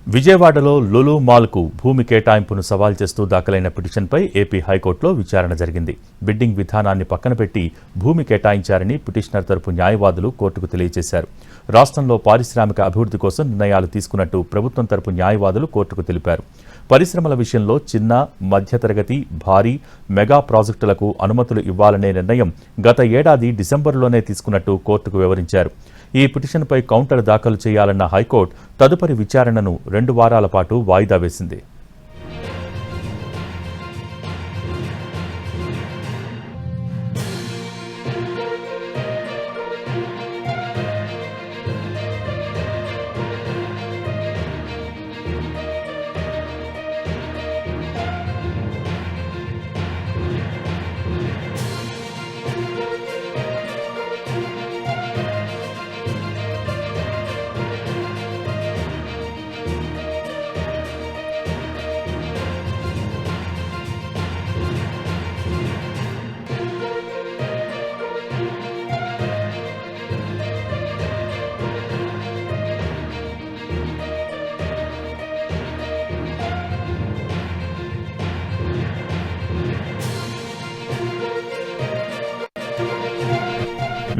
విజయవాడలో లులు మాల్కు భూమి కేటాయింపును సవాల్ చేస్తూ దాఖలైన పిటిషన్పై ఏపీ హైకోర్టులో విచారణ జరిగింది. బిడ్డింగ్ విధానాన్ని పక్కన పెట్టి భూమి కేటాయించారని పిటిషనర్ తరపు న్యాయవాదులు కోర్టుకు తెలియజేశారు. రాష్ట్రంలో పారిశ్రామిక అభివృద్ధి కోసం నిర్ణయాలు తీసుకున్నట్టు ప్రభుత్వం తరపు న్యాయవాదులు కోర్టుకు తెలిపారు. పరిశ్రమల విషయంలో చిన్న, మధ్యతరగతి, భారీ, మెగా ప్రాజెక్టులకు అనుమతులు ఇవ్వాలనే నిర్ణయం గత ఏడాది డిసెంబర్లోనే తీసుకున్నట్టు కోర్టుకు వివరించారు. ఈ పిటిషన్పై కౌంటర్ దాఖలు చేయాలన్న హైకోర్టు తదుపరి విచారణను 2 వారాల పాటు వాయిదా వేసింది.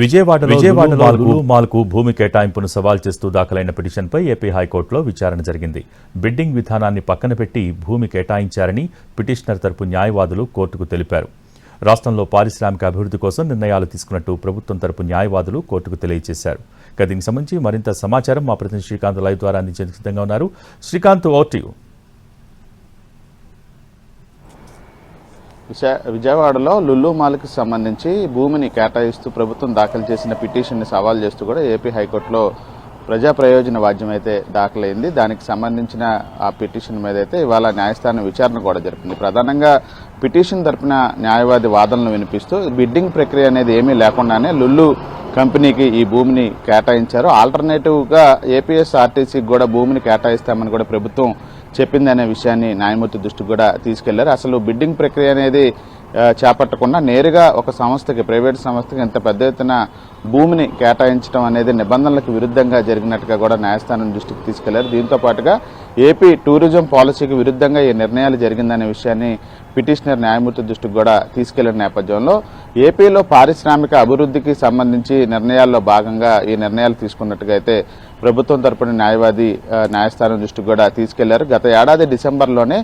విజయవాడలో లులు మాల్కు భూమి కేటాయింపును సవాల్ చేస్తూ దాఖలైన పిటిషన్పై ఏపీ హైకోర్టులో విచారణ జరిగింది. బిడ్డింగ్ విధానాన్ని పక్కన పెట్టి భూమి కేటాయించారని పిటిషనర్ తరపు న్యాయవాదులు కోర్టుకు తెలిపారు. రాష్ట్రంలో పారిశ్రామిక అభివృద్ధి కోసం నిర్ణయాలు తీసుకున్నట్టు ప్రభుత్వం తరపు న్యాయవాదులు కోర్టుకు తెలియజేశారు. దీనికి సంబంధించి మరింత సమాచారం మా ప్రతినిధి శ్రీకాంత్ లైవ్ ద్వారా అందించేందుకు సిద్ధంగా ఉన్నారు. Srikanth, over to you. విజయవాడలో లులు మాల్కి సంబంధించి భూమిని కేటాయిస్తూ ప్రభుత్వం దాఖలు చేసిన పిటిషన్ని సవాల్ చేస్తూ కూడా ఏపీ హైకోర్టులో ప్రజా ప్రయోజన వాద్యం అయితే దాఖలైంది. దానికి సంబంధించిన ఆ పిటిషన్ మీద అయితే ఇవాళ న్యాయస్థానం విచారణ కూడా జరిపింది. ప్రధానంగా పిటిషన్ తరపున న్యాయవాది వాదనలు వినిపిస్తూ బిడ్డింగ్ ప్రక్రియ అనేది ఏమీ లేకుండానే లులు కంపెనీకి ఈ భూమిని కేటాయించారు. ఆల్టర్నేటివ్గా ఏపీఎస్ఆర్టీసీకి కూడా భూమిని కేటాయిస్తామని కూడా ప్రభుత్వం చెప్పిందనే విషయాన్ని న్యాయమూర్తి దృష్టికి కూడా తీసుకెళ్లారు. అసలు బిడ్డింగ్ ప్రక్రియ అనేది చేపట్టకుండా నేరుగా ఒక సంస్థకి, ప్రైవేట్ సంస్థకి ఇంత పెద్ద ఎత్తున భూమిని కేటాయించడం అనేది నిబంధనలకు విరుద్ధంగా జరిగినట్టుగా కూడా న్యాయస్థానం దృష్టికి తీసుకెళ్లారు. దీంతో పాటుగా ఏపీ టూరిజం పాలసీకి విరుద్ధంగా ఈ నిర్ణయాలు జరిగిందనే విషయాన్ని పిటిషనర్ న్యాయమూర్తి దృష్టికి కూడా తీసుకెళ్లిన నేపథ్యంలో ఏపీలో పారిశ్రామిక అభివృద్ధికి సంబంధించి నిర్ణయాల్లో భాగంగా ఈ నిర్ణయాలు తీసుకున్నట్టుగా అయితే ప్రభుత్వం తరపున న్యాయవాది న్యాయస్థానం దృష్టికి కూడా తీసుకెళ్లారు. గత ఏడాది డిసెంబర్లోనే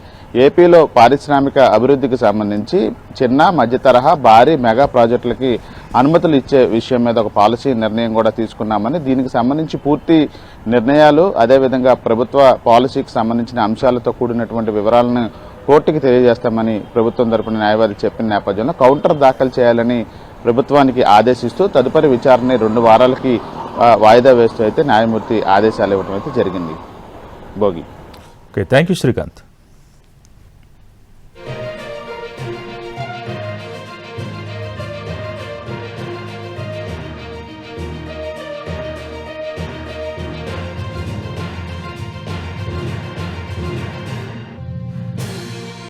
ఏపీలో పారిశ్రామిక అభివృద్ధికి సంబంధించి చిన్న, మధ్య తరహా, భారీ, మెగా ప్రాజెక్టులకి అనుమతులు ఇచ్చే విషయం మీద ఒక పాలసీ నిర్ణయం కూడా తీసుకున్నామని, దీనికి సంబంధించి పూర్తి నిర్ణయాలు అదేవిధంగా ప్రభుత్వ పాలసీకి సంబంధించిన అంశాలతో కూడినటువంటి వివరాలను కోర్టుకి తెలియజేస్తామని ప్రభుత్వం తరపున న్యాయవాది చెప్పిన నేపథ్యంలో కౌంటర్ దాఖలు చేయాలని ప్రభుత్వానికి ఆదేశిస్తూ తదుపరి విచారణ 2 వారాలకి వాయిదా వేస్తూ అయితే న్యాయమూర్తి ఆదేశాలు ఇవ్వడం అయితే జరిగింది. భోగి. Thank you Srikanth.